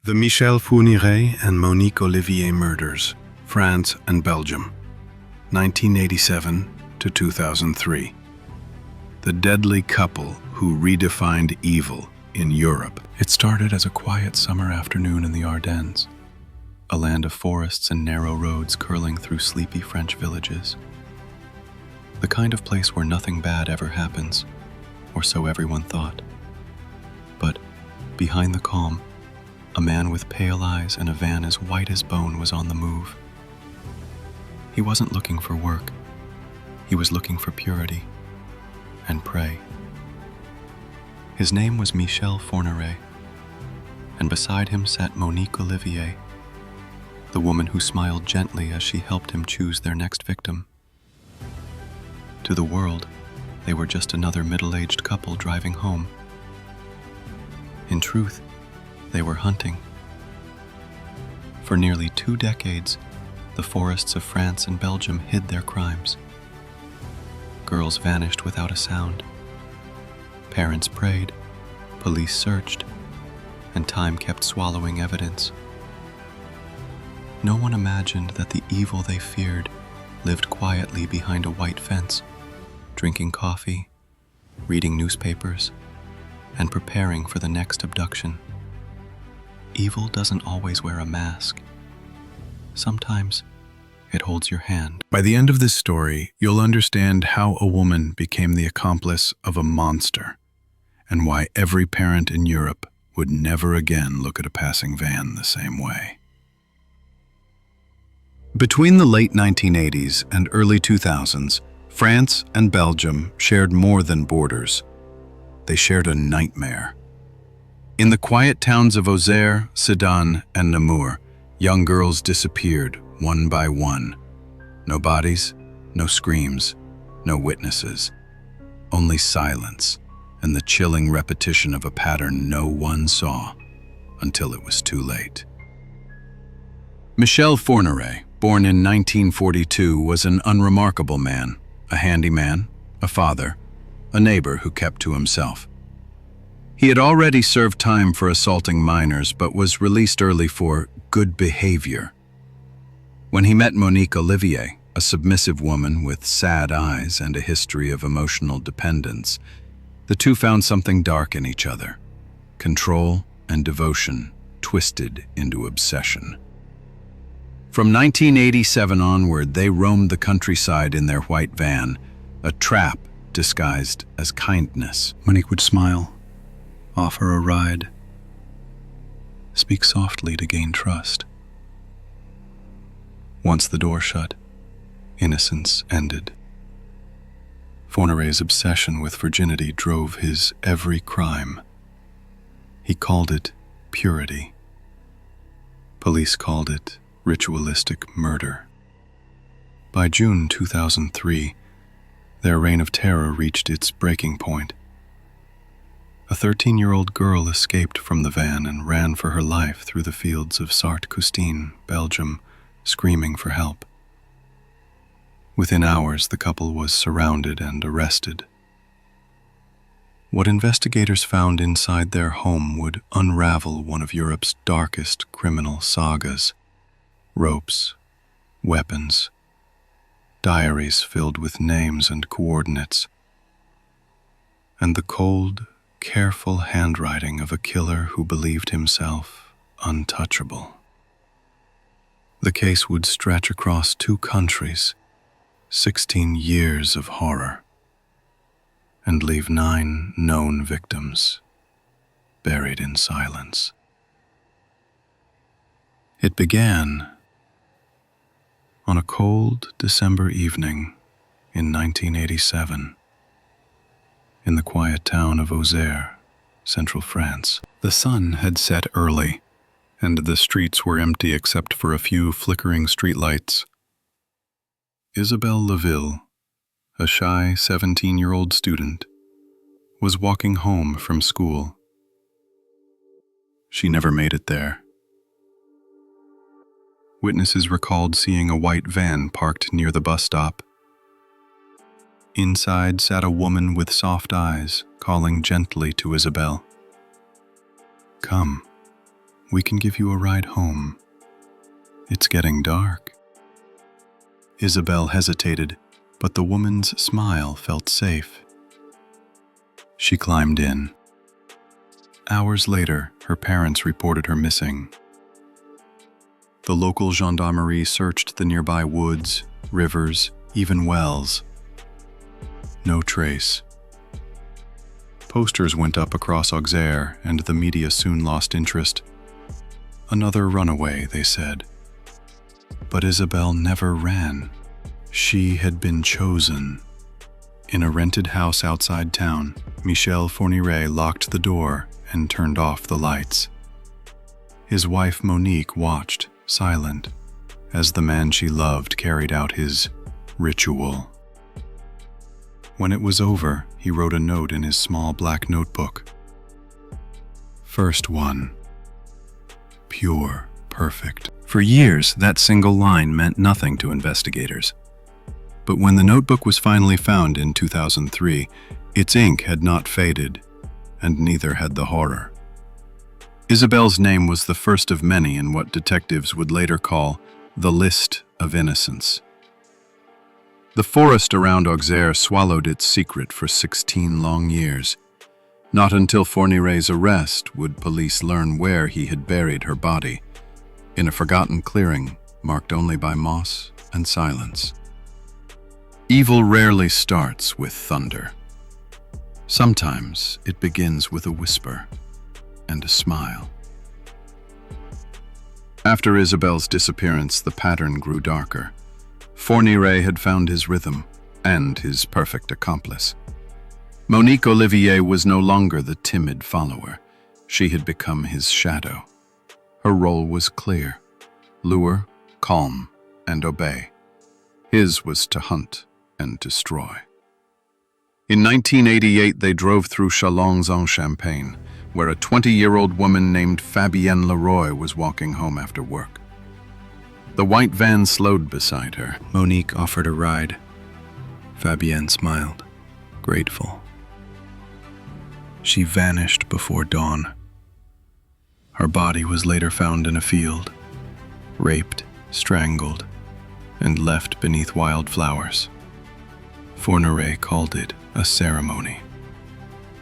The Michel Fourniret and Monique Olivier murders, France and Belgium, 1987 to 2003. The deadly couple who redefined evil in Europe. It started as a quiet summer afternoon in the Ardennes, a land of forests and narrow roads curling through sleepy French villages. The kind of place where nothing bad ever happens, or so everyone thought. But behind the calm, a man with pale eyes and a van as white as bone was on the move. He wasn't looking for work. He was looking for purity and prey. His name was Michel Fourniret, and beside him sat Monique Olivier, the woman who smiled gently as she helped him choose their next victim. To the world, they were just another middle-aged couple driving home. In truth, they were hunting. For nearly 2 decades, the forests of France and Belgium hid their crimes. Girls vanished without a sound. Parents prayed, police searched, and time kept swallowing evidence. No one imagined that the evil they feared lived quietly behind a white fence, drinking coffee, reading newspapers, and preparing for the next abduction. Evil doesn't always wear a mask. Sometimes it holds your hand. By the end of this story, you'll understand how a woman became the accomplice of a monster, and why every parent in Europe would never again look at a passing van the same way. Between the late 1980s and early 2000s, France and Belgium shared more than borders. They shared a nightmare. In the quiet towns of Auxerre, Sedan, and Namur, young girls disappeared one by one. No bodies, no screams, no witnesses. Only silence and the chilling repetition of a pattern no one saw until it was too late. Michel Fourniret, born in 1942, was an unremarkable man, a handyman, a father, a neighbor who kept to himself. He had already served time for assaulting minors, but was released early for good behavior. When he met Monique Olivier, a submissive woman with sad eyes and a history of emotional dependence, the two found something dark in each other. Control and devotion twisted into obsession. From 1987 onward, they roamed the countryside in their white van, a trap disguised as kindness. Monique would smile, offer a ride, speak softly to gain trust. Once the door shut, innocence ended. Fourniret's obsession with virginity drove his every crime. He called it purity. Police called it ritualistic murder. By June 2003, their reign of terror reached its breaking point. A 13-year-old girl escaped from the van and ran for her life through the fields of Sarthe-Custine, Belgium, screaming for help. Within hours, the couple was surrounded and arrested. What investigators found inside their home would unravel one of Europe's darkest criminal sagas. Ropes, weapons, diaries filled with names and coordinates, and the cold, careful handwriting of a killer who believed himself untouchable. The case would stretch across 2 countries, 16 years of horror, and leave 9 known victims buried in silence. It began on a cold December evening in 1987. In the quiet town of Auxerre, central France. The sun had set early, and the streets were empty except for a few flickering streetlights. Isabelle Laville, a shy 17-year-old student, was walking home from school. She never made it there. Witnesses recalled seeing a white van parked near the bus stop. Inside sat a woman with soft eyes, calling gently to Isabelle. "Come, We can give you a ride home. It's getting dark." Isabel hesitated, but the woman's smile felt safe. She climbed in. Hours later, her parents reported her missing. The local gendarmerie searched the nearby woods, rivers, even wells. No trace. Posters went up across Auxerre, and the media soon lost interest. "Another runaway," they said. But Isabel never ran. She had been chosen. In a rented house outside town, Michel Fourniret locked the door and turned off the lights. His wife Monique watched, silent, as the man she loved carried out his ritual. When it was over, he wrote a note in his small black notebook. First one. Pure, perfect. For years, that single line meant nothing to investigators. But when the notebook was finally found in 2003, its ink had not faded, and neither had the horror. Isabel's name was the first of many in what detectives would later call the list of innocents. The forest around Auxerre swallowed its secret for 16 long years. Not until Fourniret's arrest would police learn where he had buried her body, in a forgotten clearing marked only by moss and silence. Evil rarely starts with thunder. Sometimes it begins with a whisper and a smile. After Isabel's disappearance, the pattern grew darker. Fourniret had found his rhythm and his perfect accomplice. Monique Olivier was no longer the timid follower. She had become his shadow. Her role was clear: lure, calm, and obey. His was to hunt and destroy. In 1988, they drove through Châlons-en-Champagne, where a 20-year-old woman named Fabienne Leroy was walking home after work. The white van slowed beside her. Monique offered a ride. Fabienne smiled, grateful. She vanished before dawn. Her body was later found in a field, raped, strangled, and left beneath wildflowers. Fourniret called it a ceremony.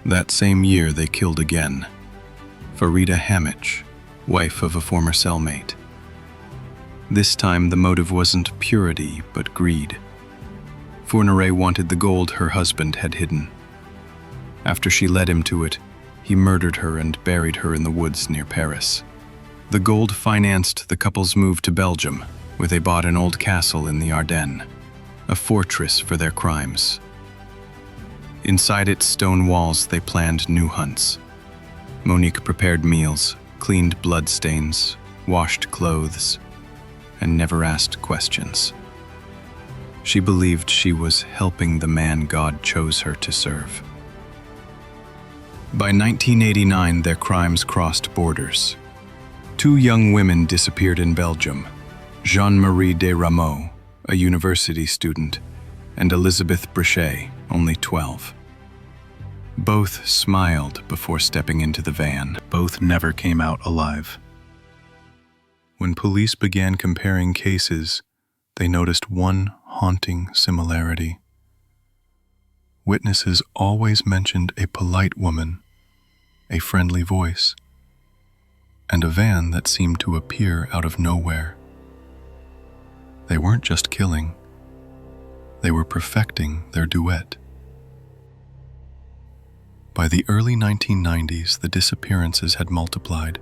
That same year they killed again. Farida Hamich, wife of a former cellmate. This time the motive wasn't purity, but greed. Fourniret wanted the gold her husband had hidden. After she led him to it, he murdered her and buried her in the woods near Paris. The gold financed the couple's move to Belgium, where they bought an old castle in the Ardennes, a fortress for their crimes. Inside its stone walls, they planned new hunts. Monique prepared meals, cleaned bloodstains, washed clothes, and never asked questions. She believed she was helping the man God chose her to serve. By 1989, their crimes crossed borders. 2 young women disappeared in Belgium: Jean-Marie de Rameau, a university student, and Elizabeth Brichet, only 12. Both smiled before stepping into the van. Both never came out alive. When police began comparing cases, they noticed one haunting similarity. Witnesses always mentioned a polite woman, a friendly voice, and a van that seemed to appear out of nowhere. They weren't just killing, they were perfecting their duet. By the early 1990s, the disappearances had multiplied.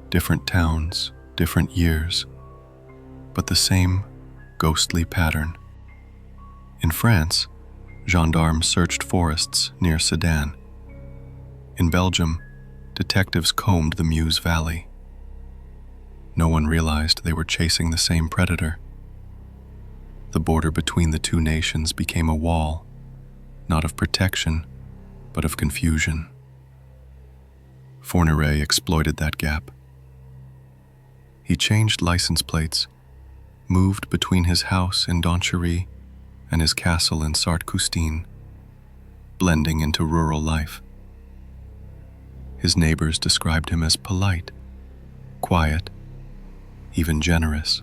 Different towns, different years, but the same ghostly pattern. In France, gendarmes searched forests near Sedan. In Belgium, detectives combed the Meuse Valley. No one realized they were chasing the same predator. The border between the two nations became a wall, not of protection, but of confusion. Fourniret exploited that gap. He changed license plates, moved between his house in Donchery and his castle in Sarthe-Custine, blending into rural life. His neighbors described him as polite, quiet, even generous.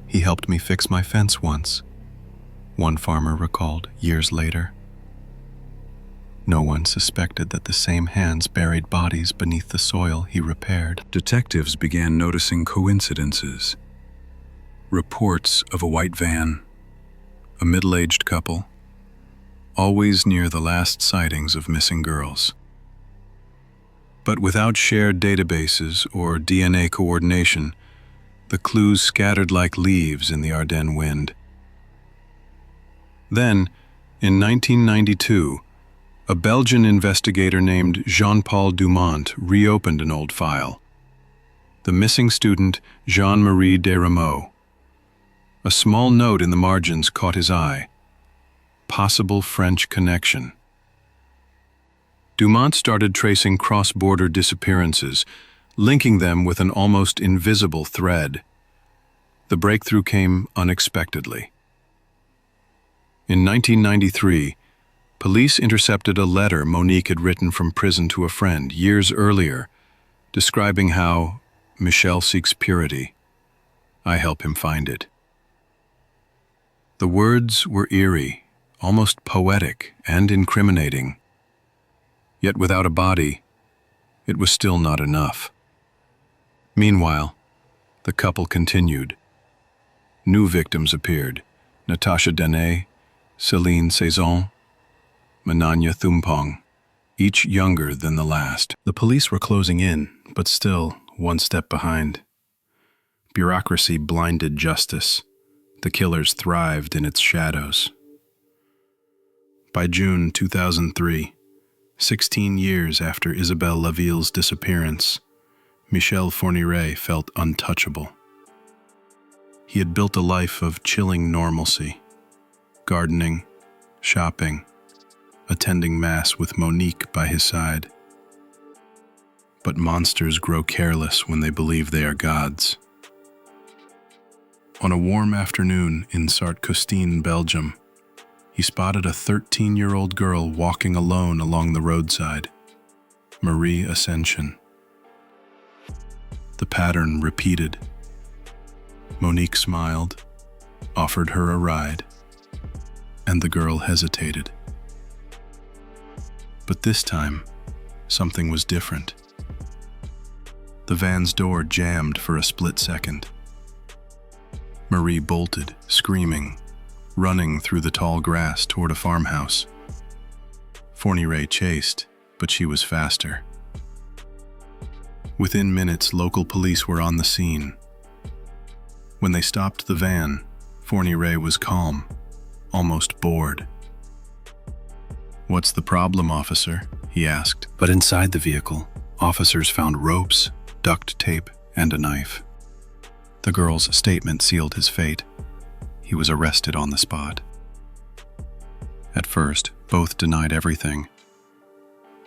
He helped me fix my fence once, one farmer recalled years later. No one suspected that the same hands buried bodies beneath the soil he repaired. Detectives began noticing coincidences. Reports of a white van, a middle-aged couple, always near the last sightings of missing girls. But without shared databases or DNA coordination, the clues scattered like leaves in the Ardennes wind. Then, in 1992, a Belgian investigator named Jean-Paul Dumont reopened an old file. The missing student Jean-Marie Desrameaux. A small note in the margins caught his eye. Possible French connection. Dumont started tracing cross-border disappearances, linking them with an almost invisible thread. The breakthrough came unexpectedly. In 1993, police intercepted a letter Monique had written from prison to a friend years earlier, describing how Michel seeks purity. I help him find it. The words were eerie, almost poetic and incriminating. Yet without a body, it was still not enough. Meanwhile, the couple continued. New victims appeared: Natasha Dene, Céline Saison, Mananya Thumpong, each younger than the last. The police were closing in, but still one step behind. Bureaucracy blinded justice. The killers thrived in its shadows. By June 2003, 16 years after Isabelle Laville's disappearance, Michel Fourniret felt untouchable. He had built a life of chilling normalcy, gardening, shopping, attending Mass with Monique by his side. But monsters grow careless when they believe they are gods. On a warm afternoon in Sartre-Custine, Belgium, he spotted a 13-year-old girl walking alone along the roadside, Marie Ascension. The pattern repeated. Monique smiled, offered her a ride, and the girl hesitated. But this time, something was different. The van's door jammed for a split second. Marie bolted, screaming, running through the tall grass toward a farmhouse. Fourniret chased, but she was faster. Within minutes, local police were on the scene. When they stopped the van, Fourniret was calm, almost bored. "What's the problem, officer?" he asked. But inside the vehicle, officers found ropes, duct tape, and a knife. The girl's statement sealed his fate. He was arrested on the spot. At first, both denied everything.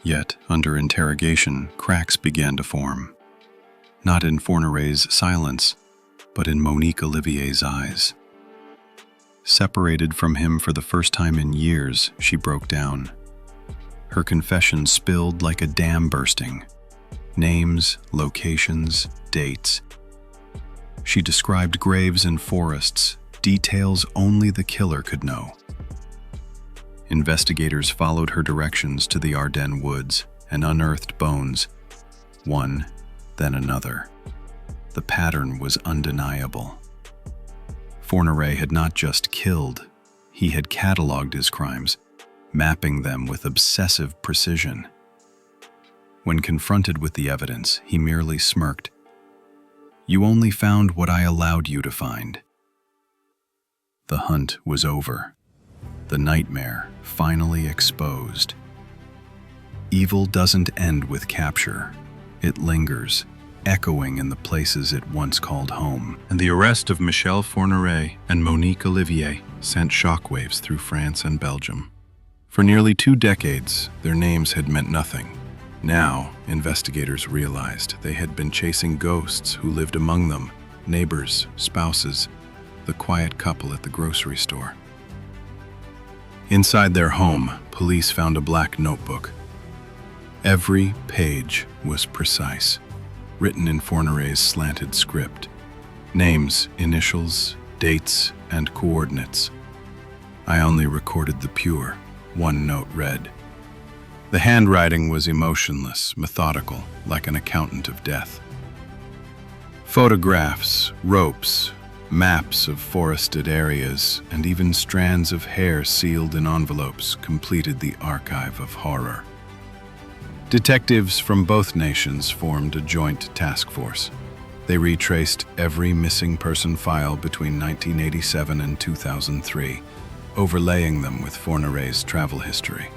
Yet, under interrogation, cracks began to form. Not in Fourniret's silence, but in Monique Olivier's eyes. Separated from him for the first time in years, she broke down. Her confession spilled like a dam bursting. Names, locations, dates. She described graves and forests, details only the killer could know. Investigators followed her directions to the Ardennes woods and unearthed bones, one, then another. The pattern was undeniable. Fourniret had not just killed, he had cataloged his crimes, mapping them with obsessive precision. When confronted with the evidence, he merely smirked. "You only found what I allowed you to find." The hunt was over. The nightmare finally exposed. Evil doesn't end with capture. It lingers, echoing in the places it once called home. And the arrest of Michel Fourniret and Monique Olivier sent shockwaves through France and Belgium. For nearly 2 decades, their names had meant nothing. Now, investigators realized they had been chasing ghosts who lived among them, neighbors, spouses, the quiet couple at the grocery store. Inside their home, police found a black notebook. Every page was precise, written in Fourniret's slanted script. Names, initials, dates, and coordinates. I only recorded the pure. One note read. The handwriting was emotionless, methodical, like an accountant of death. Photographs, ropes, maps of forested areas, and even strands of hair sealed in envelopes completed the archive of horror. Detectives from both nations formed a joint task force. They retraced every missing person file between 1987 and 2003, overlaying them with Fourniret's travel history.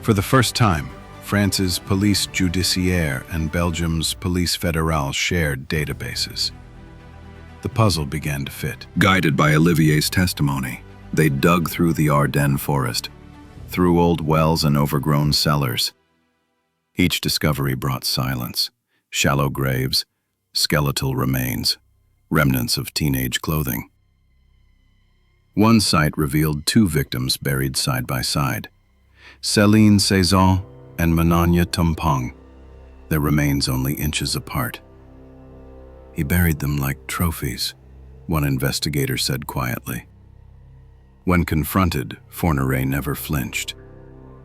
For the first time, France's police judiciaire and Belgium's police fédérale shared databases. The puzzle began to fit. Guided by Olivier's testimony, they dug through the Ardennes forest, through old wells and overgrown cellars. Each discovery brought silence, shallow graves, skeletal remains, remnants of teenage clothing. One site revealed two victims buried side by side, Céline Cézanne and Mananya Tumpong, their remains only inches apart. He buried them like trophies, one investigator said quietly. When confronted, Fourniret never flinched.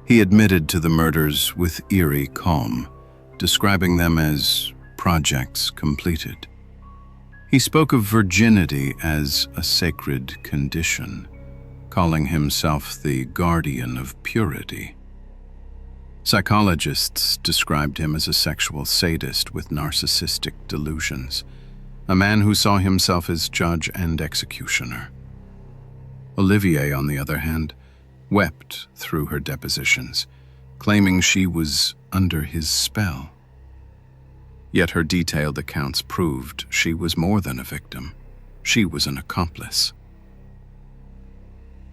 He admitted to the murders with eerie calm, describing them as projects completed. He spoke of virginity as a sacred condition, calling himself the guardian of purity. Psychologists described him as a sexual sadist with narcissistic delusions, a man who saw himself as judge and executioner. Olivier, on the other hand, wept through her depositions, claiming she was under his spell. Yet her detailed accounts proved she was more than a victim. She was an accomplice.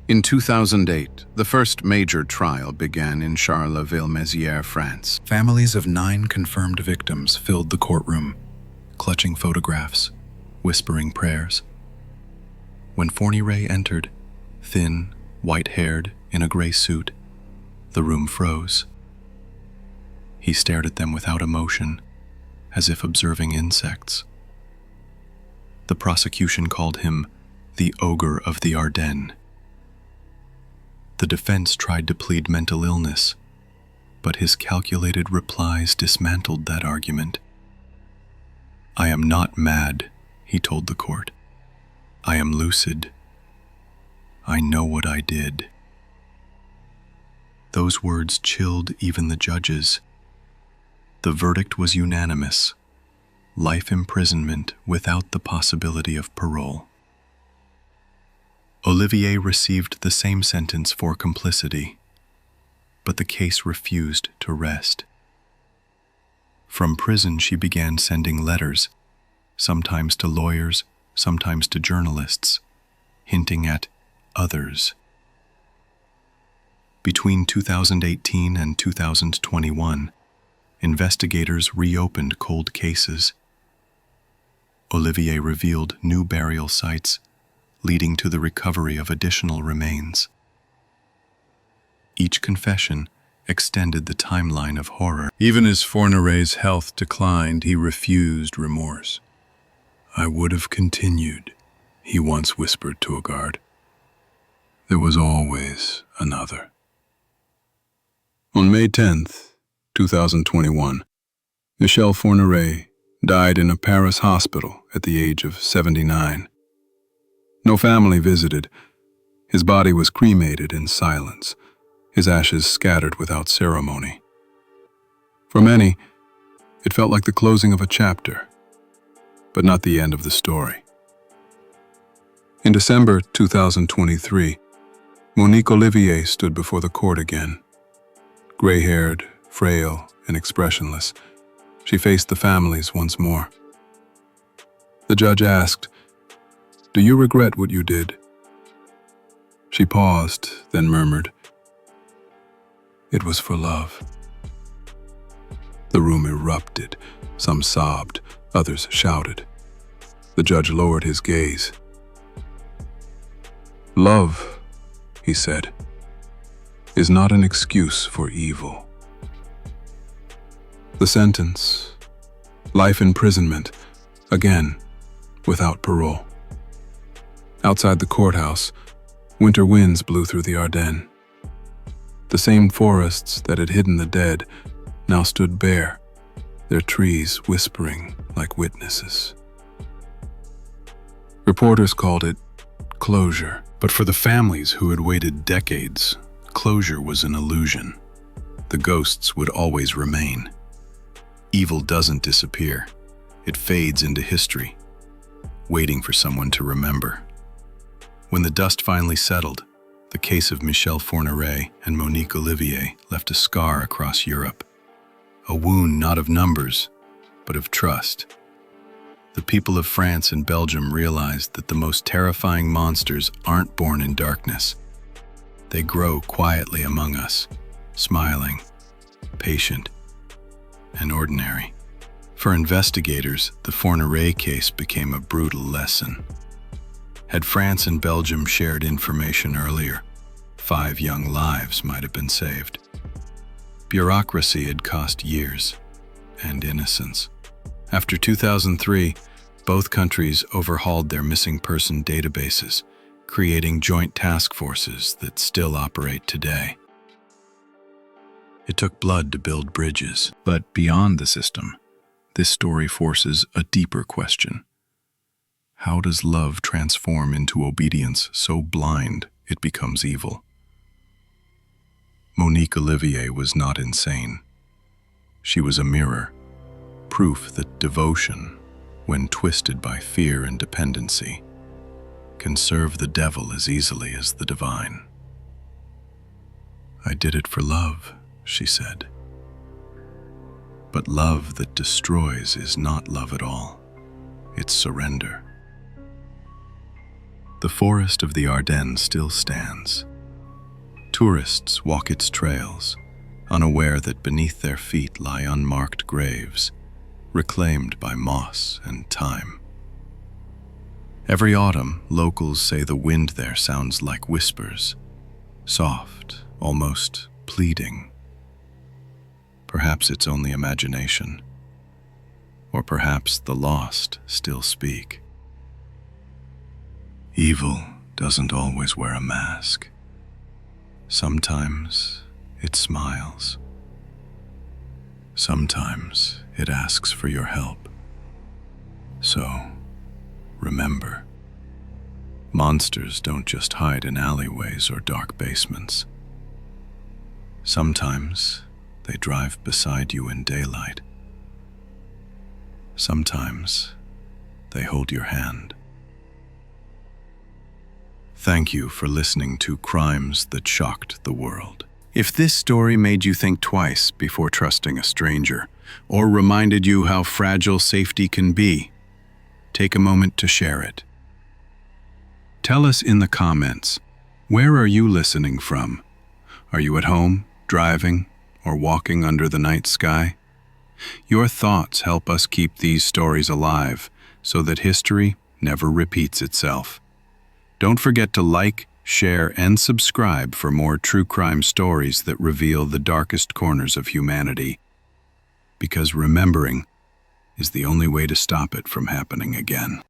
In 2008, the first major trial began in Charleville-Mézières, France. Families of 9 confirmed victims filled the courtroom, clutching photographs, whispering prayers. When Fourniret entered, thin, white-haired, in a gray suit, the room froze. He stared at them without emotion, as if observing insects. The prosecution called him the Ogre of the Ardennes. The defense tried to plead mental illness, but his calculated replies dismantled that argument. "I am not mad," he told the court. "I am lucid. I know what I did." Those words chilled even the judges. The verdict was unanimous: life imprisonment without the possibility of parole. Olivier received the same sentence for complicity, but the case refused to rest. From prison, she began sending letters, sometimes to lawyers, sometimes to journalists, hinting at others. Between 2018 and 2021, investigators reopened cold cases. Olivier revealed new burial sites, leading to the recovery of additional remains. Each confession extended the timeline of horror. Even as Fourniret's health declined, he refused remorse. "I would have continued," he once whispered to a guard. "There was always another." On May 10th, 2021, Michel Fourniret died in a Paris hospital at the age of 79. No family visited. His body was cremated in silence, his ashes scattered without ceremony. For many, it felt like the closing of a chapter, but not the end of the story. In December 2023, Monique Olivier stood before the court again. Gray-haired, frail, and expressionless, she faced the families once more. The judge asked, "Do you regret what you did?" She paused, then murmured, "It was for love." The room erupted. Some sobbed, others shouted. The judge lowered his gaze. "Love," he said, "is not an excuse for evil." The sentence, Life imprisonment, again, without parole. Outside the courthouse, winter winds blew through the Ardennes. The same forests that had hidden the dead now stood bare, their trees whispering like witnesses. Reporters called it closure, but for the families who had waited decades, closure was an illusion. The ghosts would always remain. Evil doesn't disappear. It fades into history, waiting for someone to remember. When the dust finally settled, the case of Michel Fourniret and Monique Olivier left a scar across Europe. A wound not of numbers, but of trust. The people of France and Belgium realized that the most terrifying monsters aren't born in darkness. They grow quietly among us, smiling, patient, and ordinary. For investigators, the Fourniret case became a brutal lesson. Had France and Belgium shared information earlier, 5 young lives might have been saved. Bureaucracy had cost years and innocence. After 2003, both countries overhauled their missing person databases, creating joint task forces that still operate today. It took blood to build bridges, but beyond the system, this story forces a deeper question. How does love transform into obedience so blind it becomes evil? Monique Olivier was not insane. She was a mirror, proof that devotion, when twisted by fear and dependency, can serve the devil as easily as the divine. "I did it for love," she said. But love that destroys is not love at all. It's surrender. The forest of the Ardennes still stands. Tourists walk its trails, unaware that beneath their feet lie unmarked graves, reclaimed by moss and time. Every autumn, locals say the wind there sounds like whispers, soft, almost pleading. Perhaps it's only imagination, or perhaps the lost still speak. Evil doesn't always wear a mask. Sometimes it smiles. Sometimes it asks for your help. So, remember, monsters don't just hide in alleyways or dark basements. Sometimes they drive beside you in daylight. Sometimes they hold your hand. Thank you for listening to Crimes That Shocked the World. If this story made you think twice before trusting a stranger, or reminded you how fragile safety can be, take a moment to share it. Tell us in the comments, where are you listening from? Are you at home, driving, or walking under the night sky? Your thoughts help us keep these stories alive so that history never repeats itself. Don't forget to like, share, and subscribe for more true crime stories that reveal the darkest corners of humanity. Because remembering is the only way to stop it from happening again.